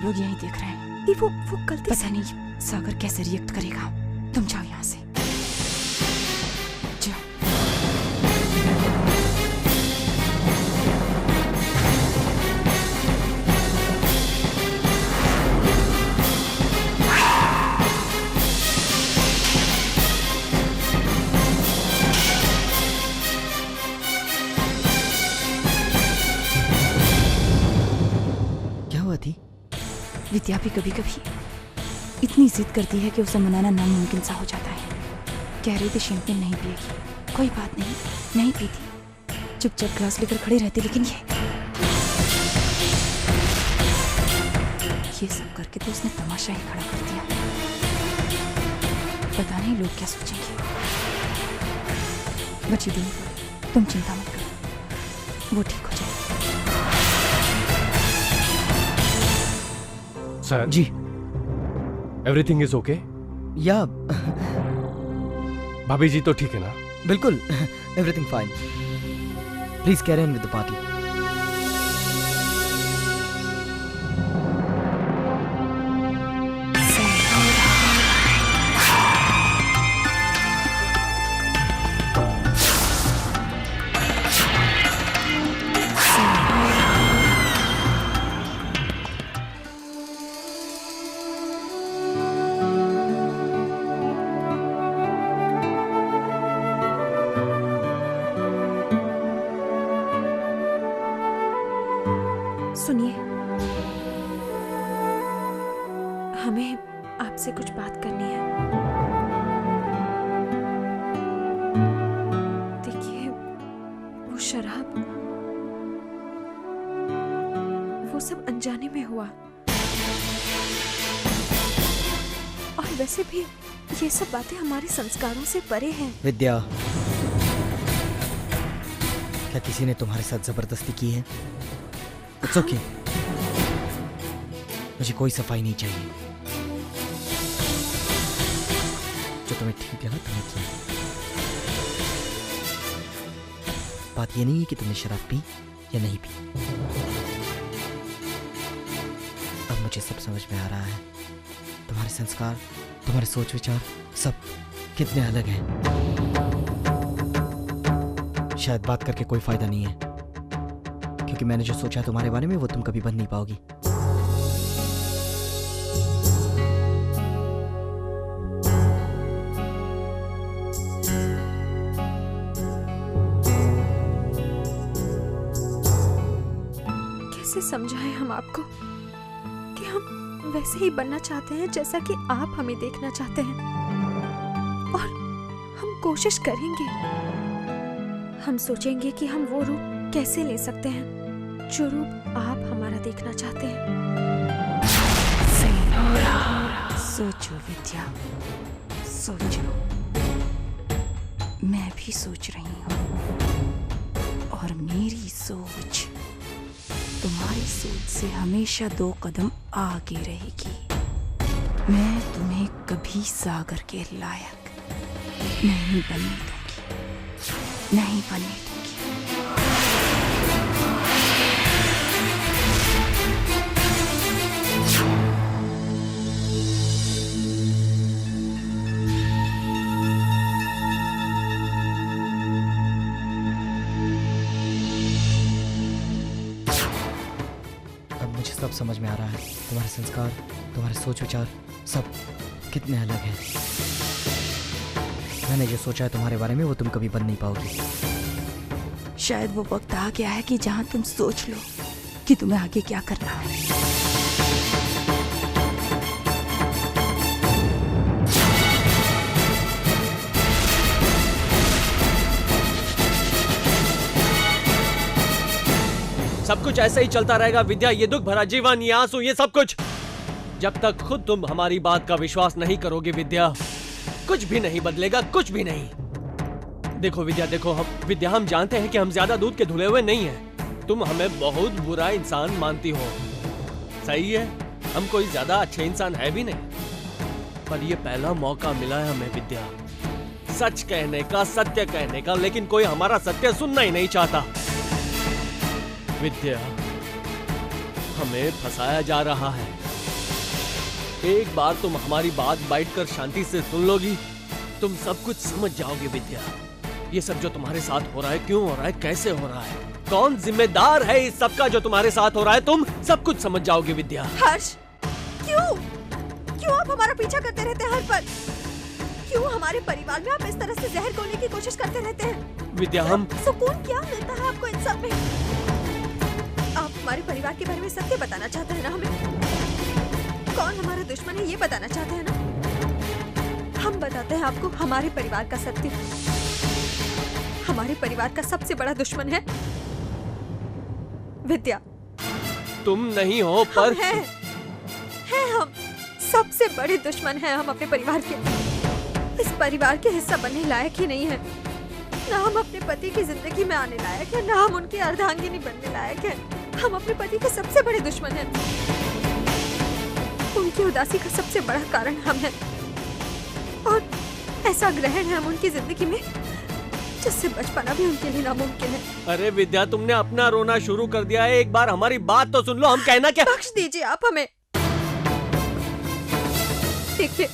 लोग यही देख रहे हैं। वो गलती पता नहीं सागर कैसे रिएक्ट करेगा। तुम जाओ यहाँ से, जाओ। क्या हुआ थी? विद्या भी कभी कभी इतनी जिद करती है कि उसे मनाना नामुमकिन सा हो जाता है। कह रही थी शैंपेन नहीं पिएगी, कोई बात नहीं, नहीं पीती, चुपचाप ग्लास लेकर खड़ी रहती, लेकिन ये सब करके तो उसने तमाशा ही खड़ा कर दिया। पता नहीं लोग क्या सोचेंगे। बच्ची दिन तुम चिंता मत करो, वो ठीक हो जाए। Sir ji. Everything is okay? या भाभी जी तो ठीक है ना? बिल्कुल, everything fine. Please carry on with the party. सुनिए, हमें आपसे कुछ बात करनी है। देखिए, वो शराब, वो सब अनजाने में हुआ। और वैसे भी ये सब बातें हमारे संस्कारों से परे हैं। विद्या, क्या किसी ने तुम्हारे साथ जबरदस्ती की है? इट्स ओके, मुझे कोई सफाई नहीं चाहिए। जो तुम्हें ठीक लगा तुमने किया। बात ये नहीं है कि तुमने शराब पी या नहीं पी। अब मुझे सब समझ में आ रहा है। तुम्हारे संस्कार, तुम्हारे सोच विचार सब कितने अलग हैं। शायद बात करके कोई फायदा नहीं है, क्योंकि मैंने जो सोचा है तुम्हारे बारे में वो तुम कभी बन नहीं पाओगी। कैसे समझाएं हम आपको कि हम वैसे ही बनना चाहते हैं जैसा कि आप हमें देखना चाहते हैं, और हम कोशिश करेंगे। हम सोचेंगे कि हम वो रूप कैसे ले सकते हैं जो रूप आप हमारा देखना चाहते हैं। सोचो विद्या, सोचो। मैं भी सोच रही हूँ, और मेरी सोच तुम्हारी सोच से हमेशा 2 कदम आगे रहेगी। मैं तुम्हें कभी सागर के लायक नहीं बनने दूंगी, नहीं बनने दूंगी। सब समझ में आ रहा है। तुम्हारे संस्कार, तुम्हारे सोच विचार सब कितने अलग हैं। मैंने जो सोचा है तुम्हारे बारे में वो तुम कभी बन नहीं पाओगी। शायद वो वक्त आ गया है कि जहां तुम सोच लो कि तुम्हें आगे क्या करना है। सब कुछ ऐसे ही चलता रहेगा विद्या, ये दुख भरा जीवन, ये आंसू, ये सब कुछ, जब तक खुद तुम हमारी बात का विश्वास नहीं करोगे विद्या, कुछ भी नहीं बदलेगा, कुछ भी नहीं। देखो विद्या, देखो हम जानते हैं कि हम ज्यादा दूध के धुले हुए नहीं हैं। तुम हमें बहुत बुरा इंसान मानती हो, सही है, हम कोई ज्यादा अच्छे इंसान है भी नहीं, पर ये पहला मौका मिला है हमें विद्या, सच कहने का, सत्य कहने का, लेकिन कोई हमारा सत्य सुनना ही नहीं चाहता। विद्या, हमें फंसाया जा रहा है, एक बार तुम हमारी बात बैठकर शांति से सुन लोगी, तुम सब कुछ समझ जाओगे विद्या। ये सब जो तुम्हारे साथ हो रहा है, क्यों हो रहा है, कैसे हो रहा है, कौन जिम्मेदार है इस सब का जो तुम्हारे साथ हो रहा है, तुम सब कुछ समझ जाओगे विद्या। हर्ष, क्यों आप हमारा पीछा करते रहते हैं हर पल? क्यों हमारे परिवार में आप इस तरह से जहर घोलने की कोशिश करते रहते हैं? विद्या, हम सुकून क्या मिलता है आपको इन सब में? आप हमारे परिवार के बारे में सत्य बताना चाहते हैं ना हमें? कौन हमारा दुश्मन है ये बताना चाहते हैं ना? हम बताते हैं आपको हमारे परिवार का सत्य। हमारे परिवार का सबसे बड़ा दुश्मन है विद्या। तुम नहीं हो पर हैं हम सबसे बड़े दुश्मन हैं हम अपने परिवार के। इस परिवार के हिस्सा बनने लायक ही नहीं है। ना हम अपने पति की जिंदगी में आने लायक है, ना हम उनकी अर्धांगिनी बनने लायक हैं। हम अपने पति के सबसे बड़े दुश्मन हैं। उनकी उदासी का सबसे बड़ा कारण हम हैं। और ऐसा ग्रहण है हम उनकी जिंदगी में जिससे बच पाना भी उनके लिए नामुमकिन है। अरे विद्या, तुमने अपना रोना शुरू कर दिया है। एक बार हमारी बात तो सुन लो। हम कहना क्या। बख्श दीजिए आप हमें। देखिए,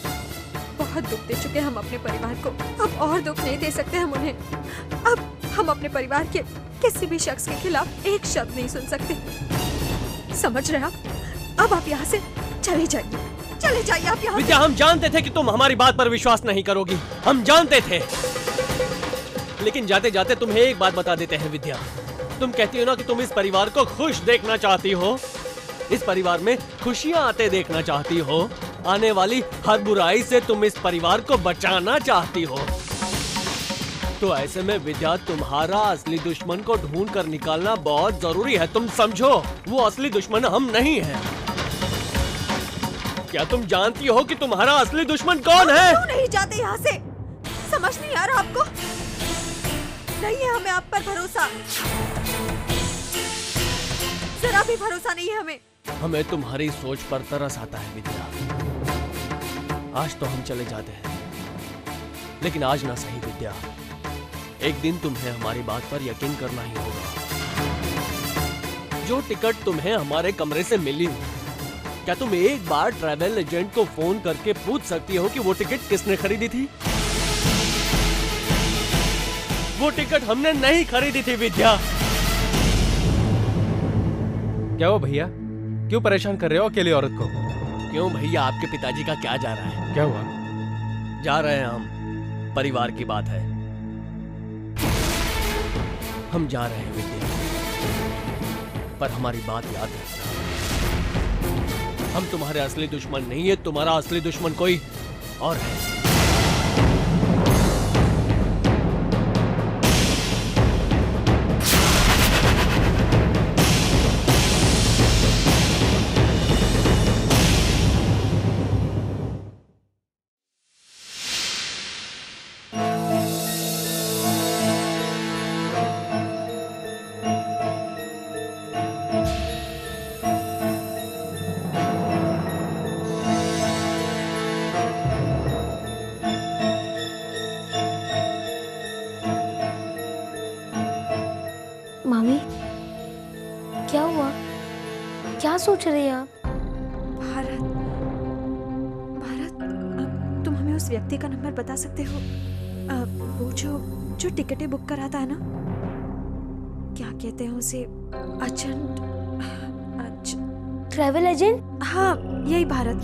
बहुत दुख दे चुके हैं हम अपने परिवार को। अब और दुख नहीं दे सकते हम उन्हें। अब हम अपने परिवार के किसी भी शख्स के खिलाफ एक शब्द नहीं सुन सकते। समझ रहे आप? अब आप यहाँ से चले जाइए। चले जाइए आप यहाँ। विद्या, हम जानते थे कि तुम हमारी बात पर विश्वास नहीं करोगी। हम जानते थे, लेकिन जाते जाते तुम्हें एक बात बता देते हैं विद्या। तुम कहती हो ना कि तुम इस परिवार को खुश देखना चाहती हो, इस परिवार में खुशियां आते देखना चाहती हो, आने वाली हर बुराई से तुम इस परिवार को बचाना चाहती हो। तो ऐसे में विद्या, तुम्हारा असली दुश्मन को ढूंढ कर निकालना बहुत जरूरी है। तुम समझो, वो असली दुश्मन हम नहीं है। क्या तुम जानती हो कि तुम्हारा असली दुश्मन कौन है? क्यों नहीं जाते यहाँ से? समझ नहीं आ रहा आपको? नहीं है हमें आप पर भरोसा। जरा भी भरोसा नहीं है हमें। हमें तुम्हारी सोच पर तरस आता है विद्या। आज तो हम चले जाते हैं, लेकिन आज ना सही विद्या। एक दिन तुम्हें हमारी बात पर यकीन करना ही होगा। जो टिकट तुम्हें हमारे कमरे से मिली, क्या तुम एक बार ट्रैवल एजेंट को फोन करके पूछ सकती हो कि वो टिकट किसने खरीदी थी? वो टिकट हमने नहीं खरीदी थी विद्या। क्या हुआ भैया, क्यों परेशान कर रहे हो अकेली औरत को? क्यों भैया, आपके पिताजी का क्या जा रहा है? क्या हुआ? जा रहे हैं हम, परिवार की बात है। हम जा रहे हैं विद्या, पर हमारी बात याद रखना। हम तुम्हारे असली दुश्मन नहीं है, तुम्हारा असली दुश्मन कोई और है। मामी, क्या हुआ? क्या सोच रही हैं आप? भारत, तुम हमें उस व्यक्ति का नंबर बता सकते हो? वो जो टिकटें बुक कराता है ना, क्या कहते हैं उसे? Travel agent? हाँ, यही भारत।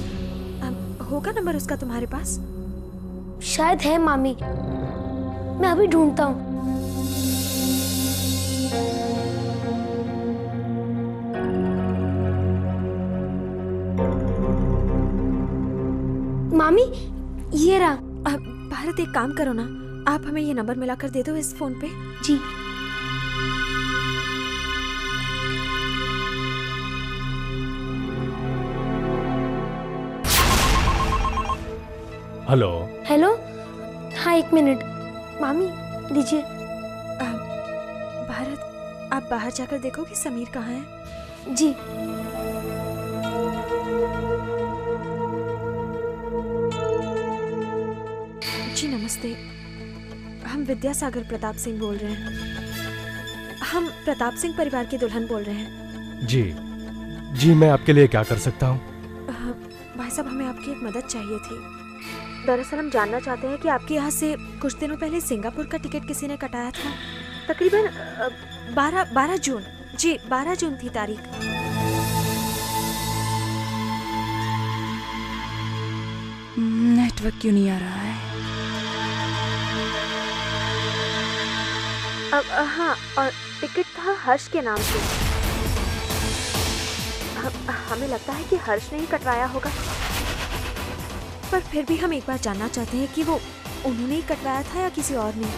होगा नंबर उसका तुम्हारे पास? शायद है मामी, मैं अभी ढूंढता हूँ। मामी, ये रहा। भारत, एक काम करो ना, आप हमें ये नंबर मिला कर दे दो इस फोन पे। जी। हेलो। हेलो, हाँ, एक मिनट। मामी, लीजिए। भारत, आप बाहर जाकर देखो कि समीर कहाँ है। जी। जी नमस्ते, हम विद्यासागर प्रताप सिंह बोल रहे हैं। हम प्रताप सिंह परिवार की दुल्हन बोल रहे हैं। जी, मैं आपके लिए क्या कर सकता हूँ? भाई साहब, हमें आपकी एक मदद चाहिए थी। दरअसल हम जानना चाहते हैं कि आपके यहाँ से कुछ दिनों पहले सिंगापुर का टिकट किसी ने कटाया था। तकरीबन 12 जून। जी, 12 जून थी तारीख। नेटवर्क क्यों नहीं आ रहा है? हाँ, और टिकट था हर्ष के नाम से। हमें लगता है कि हर्ष ने ही कटवाया होगा, पर फिर भी हम एक बार जानना चाहते हैं कि वो उन्होंने ही कटवाया था या किसी और ने।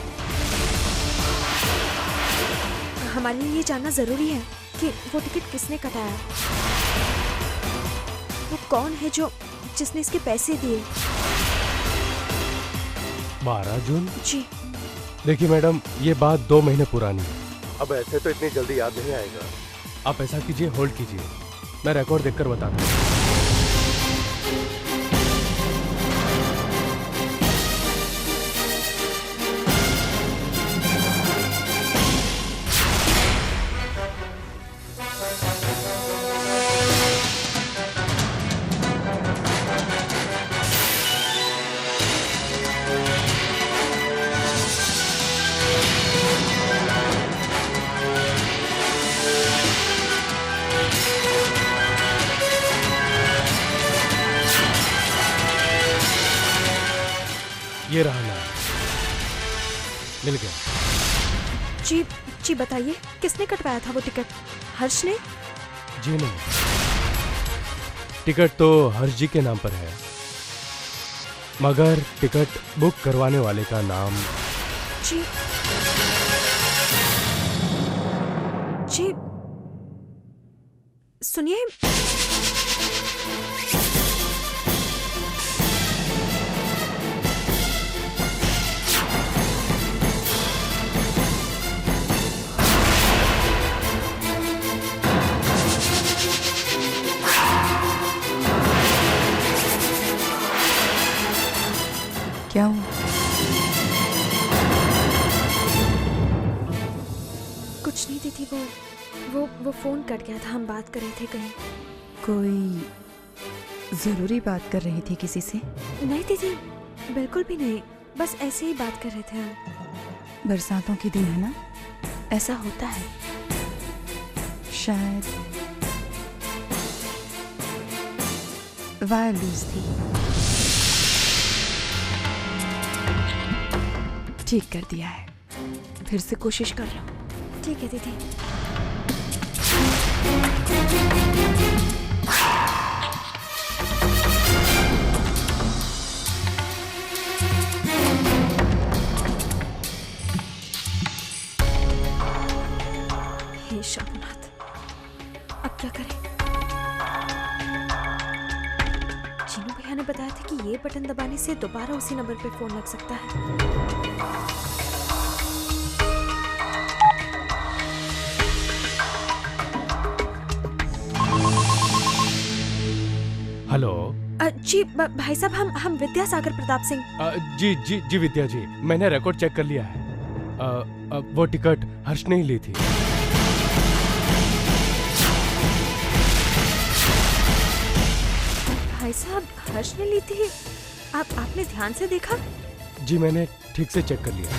हमारे लिए ये जानना जरूरी है कि वो टिकट किसने कटाया, वो कौन है जो जिसने इसके पैसे दिए। 12 जून? जी। देखिए मैडम, ये बात 2 महीने पुरानी है। अब ऐसे तो इतनी जल्दी याद नहीं आएगा। आप ऐसा कीजिए, होल्ड कीजिए, मैं रिकॉर्ड देखकर बताता हूँ। ये रहा नाम, मिल गया। जी जी, बताइए किसने कटवाया था वो टिकट? हर्ष ने? जी नहीं, टिकट तो हर्ष जी के नाम पर है, मगर टिकट बुक करवाने वाले का नाम। जी जी, सुनिए, क्या हुआ? कुछ नहीं दीदी, वो फोन कट गया था, हम बात कर रहे थे कहीं। कोई जरूरी बात कर रही थी किसी से? नहीं दीदी, बिल्कुल भी नहीं, बस ऐसे ही बात कर रहे थे हम। बरसातों के दिन है ना, ऐसा होता है। शायद वायर लूज थी। ठीक कर दिया है, फिर से कोशिश कर रहा हूँ। ठीक है दीदी। हे शंभुनाथ, अब क्या करें? चीनू भैया ने बताया था कि ये बटन दबाने से दोबारा उसी नंबर पे फोन लग सकता है। हेलो। जी भाई साहब, हम विद्यासागर प्रताप सिंह। जी जी जी विद्या जी, मैंने रिकॉर्ड चेक कर लिया है। वो टिकट हर्ष ने ही ली थी। भाई साहब, हर्ष ने ली थी? आपने ध्यान से देखा? जी, मैंने ठीक से चेक कर लिया।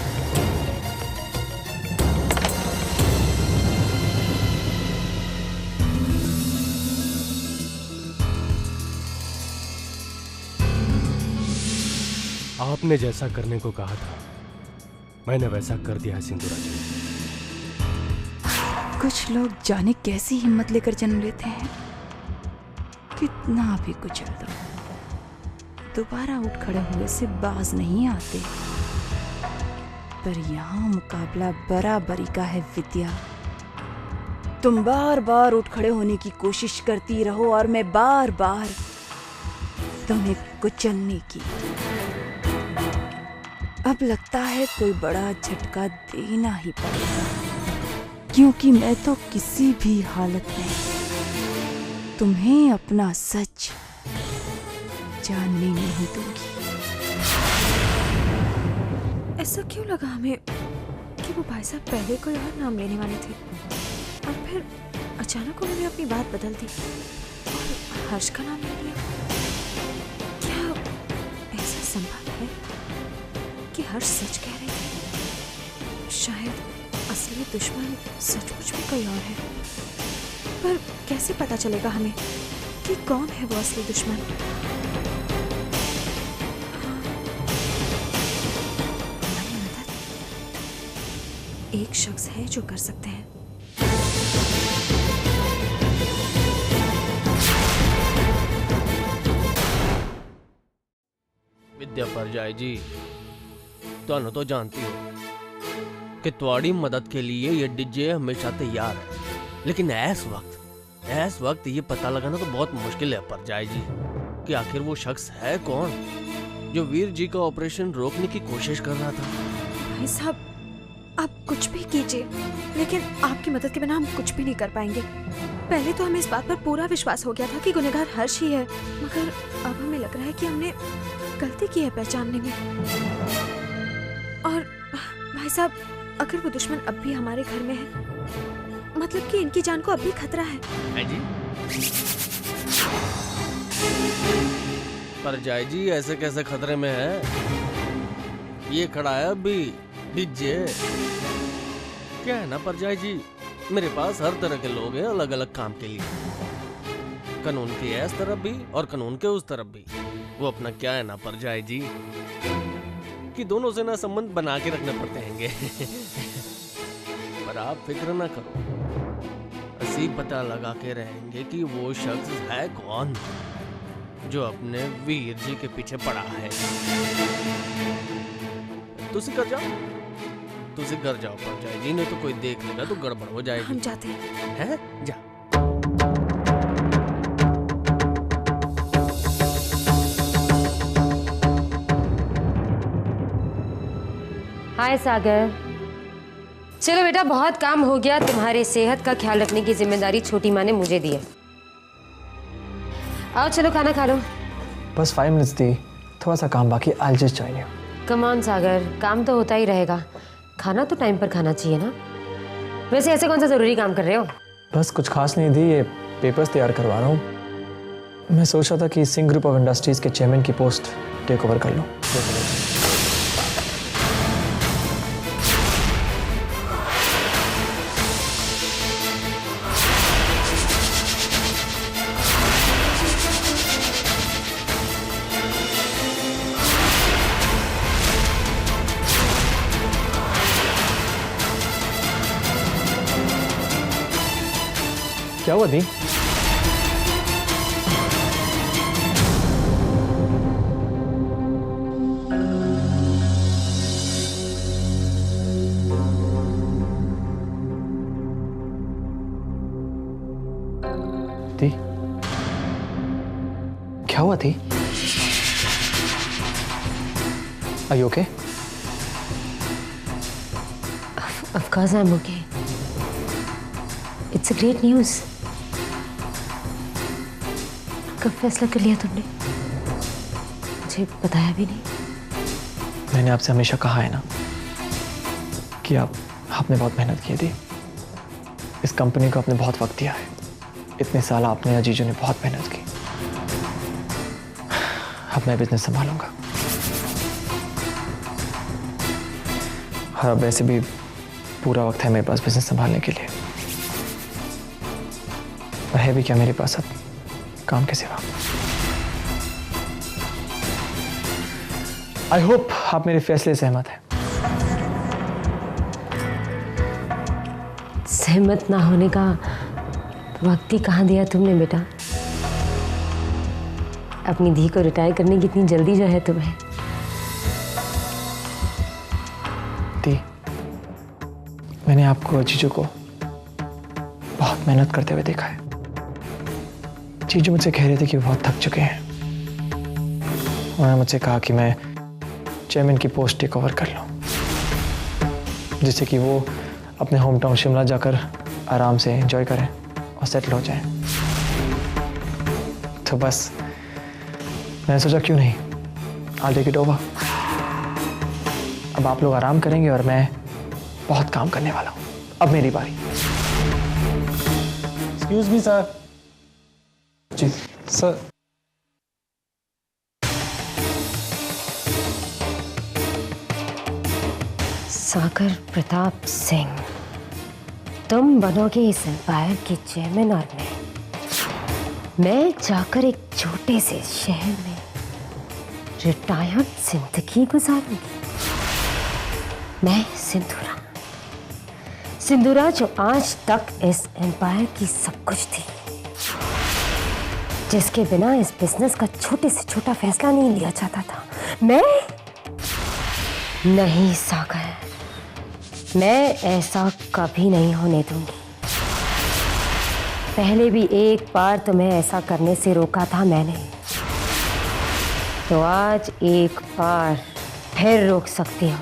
आपने जैसा करने को कहा था, मैंने वैसा कर दिया है सिंधुरा जी। कुछ लोग जाने कैसी हिम्मत लेकर जन्म लेते हैं। कितना भी कुचल दो, दोबारा उठ खड़े हुए से बाज नहीं आते। पर यहाँ मुकाबला बराबरी का है विद्या। तुम बार बार उठ खड़े होने की कोशिश करती रहो और मैं बार बार तुम्हें कुचलने की। अब लगता है कोई बड़ा झटका देना ही पड़ेगा, क्योंकि मैं तो किसी भी हालत में तुम्हें अपना सच जानने नहीं दूंगी। ऐसा क्यों लगा हमें कि वो भाई साहब पहले कोई और नाम लेने वाले थे, और फिर अचानक उन्होंने अपनी बात बदल दी और हर्ष का नाम ले लिया। हर्ष सच कह रहे थे। शायद असली दुश्मन सचमुच में कोई और है, पर कैसे पता चलेगा हमें कि कौन है वो असली दुश्मन? हमारी मदद एक शख्स है जो कर सकते हैं। विद्या परजाई जी, ਤੁਹਾਨੂੰ तो जानती हो कि तुम्हारी मदद के लिए ये डीजे हमेशा तैयार है, लेकिन ऐस वक्त ये पता लगाना तो बहुत मुश्किल है परजाई जी कि आखिर वो शख्स है कौन जो वीर जी का ऑपरेशन रोकने की कोशिश कर रहा था। भाई साहब, आप कुछ भी कीजिए, लेकिन आपकी मदद के बिना हम कुछ भी नहीं कर पाएंगे। पहले तो हमें इस बात पर पूरा विश्वास हो गया था कि गुनहगार हर्ष ही है, मगर अब हमें लग रहा है कि हमने गलती की है पहचानने में। और भाई साहब, अगर वो दुश्मन अब भी हमारे घर में है, मतलब कि इनकी जान को अब भी खतरा है। है जी? परजाई जी ऐसे कैसे खतरे में है? ये खड़ा है अभी डीजे। क्या है ना परजाई जी, मेरे पास हर तरह के लोग हैं अलग अलग काम के लिए। कानून की इस तरफ भी और कानून के उस तरफ भी। वो अपना क्या है ना परजाई जी कि दोनों से ना संबंध बना के रखने पड़ते हैंगे। पर आप फिक्र ना करो, असी पता लगा के रहेंगे कि वो शख्स है कौन जो अपने वीर जी के पीछे पड़ा है। तुसी घर जाओ परजाई जी, नहीं तो कोई देख लेगा तो गड़बड़ हो जाएगी। हम जाते हैं। जा। हाय सागर, चलो बेटा, बहुत काम हो गया। तुम्हारे सेहत का ख्याल रखने की जिम्मेदारी छोटी माँ ने मुझे दी है। आओ चलो खाना खा लो। बस 5 मिनट्स दी, थोड़ा सा काम बाकी। I just join you. Come on Sagar, काम तो होता ही रहेगा, खाना तो टाइम पर खाना चाहिए ना। वैसे ऐसे कौन सा जरूरी काम कर रहे हो? बस कुछ खास नहीं दी, ये पेपर्स तैयार करवा रहा हूँ। मैं सोच रहा था कि सिंह ग्रुप ऑफ इंडस्ट्रीज के चेयरमैन की पोस्ट टेक ओवर कर लूँ। क्या हुआ दी? दी, क्या हुआ थी? Are you okay? Of course I'm okay. It's a great news. कब फैसला कर लिया तुमने? मुझे बताया भी नहीं। मैंने आपसे हमेशा कहा है ना कि आपने बहुत मेहनत की थी। इस कंपनी को आपने बहुत वक्त दिया है। इतने साल आपने या जीजू ने बहुत मेहनत की। अब मैं बिजनेस संभालूंगा। और अब वैसे भी पूरा वक्त है मेरे पास बिजनेस संभालने के लिए। और है भी क्या मेरे पास अब काम के सिवा। आई होप आप मेरे फैसले से सहमत हैं। सहमत ना होने का वक्त ही कहाँ दिया तुमने बेटा? अपनी धी को रिटायर करने की इतनी जल्दी जो है तुम्हें। दी, मैंने आपको और जीजू को बहुत मेहनत करते हुए देखा है। जीजू मुझसे कह रहे थे कि वो बहुत थक चुके हैं। उन्होंने मुझसे कहा कि मैं चेयरमैन की पोस्ट टेक ओवर कर लूं, जिससे कि वो अपने होम टाउन शिमला जाकर आराम से एंजॉय करें और सेटल हो जाएं। तो बस मैंने सोचा क्यों नहीं, I'll take it over। अब आप लोग आराम करेंगे और मैं बहुत काम करने वाला हूँ। अब मेरी बारी। Excuse me sir. जी सर, सागर प्रताप सिंह, तुम बनोगे इस एम्पायर के चेयरमैन और मैं जाकर एक छोटे से शहर में रिटायर्ड जिंदगी गुजारूंगी। मैं सिंदूरा जो आज तक इस एम्पायर की सब कुछ थी, जिसके बिना इस बिजनेस का छोटे से छोटा फैसला नहीं लिया जाता था। मैं नहीं सागर, मैं ऐसा कभी नहीं होने दूंगी। पहले भी एक बार तुम्हें ऐसा करने से रोका था मैंने, तो आज एक बार फिर रोक सकती हूँ।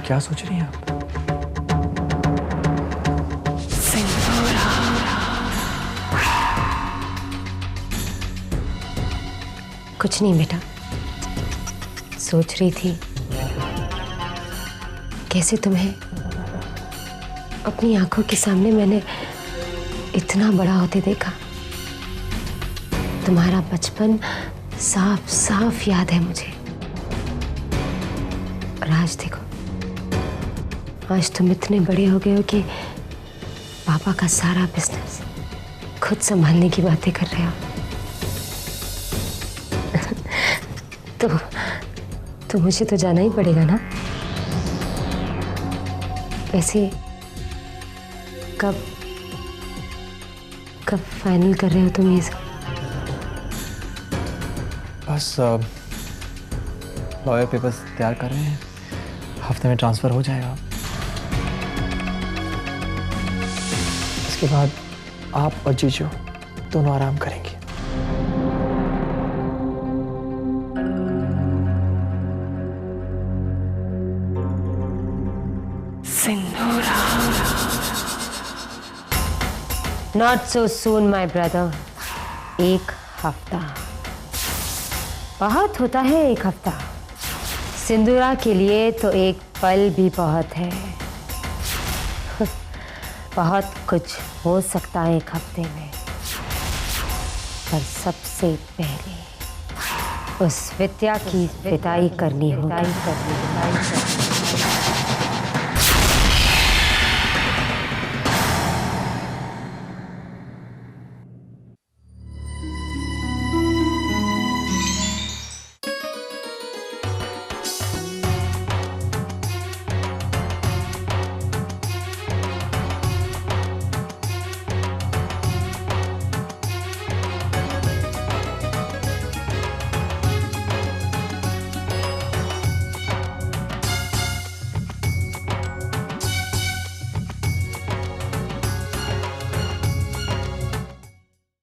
क्या सोच रही हैं आप? कुछ नहीं बेटा, सोच रही थी कैसे तुम्हें अपनी आंखों के सामने मैंने इतना बड़ा होते देखा। तुम्हारा बचपन साफ साफ याद है मुझे। और आज देखो, आज तुम इतने बड़े हो गए हो कि पापा का सारा बिजनेस खुद संभालने की बातें कर रहे हो। तो मुझे तो जाना ही पड़ेगा ना। वैसे कब फाइनल कर रहे हो तुम ये सब? बस लॉयर पेपर्स तैयार कर रहे हैं, हफ्ते में ट्रांसफर हो जाएगा। इसके बाद आप और जीजू दोनों आराम करेंगे। Not so soon, my brother. एक हफ्ता बहुत होता है। एक हफ्ता सिंदूरा के लिए तो एक पल भी बहुत है। बहुत कुछ हो सकता है एक हफ्ते में, पर सबसे पहले उस विद्या की विदाई करनी होगी।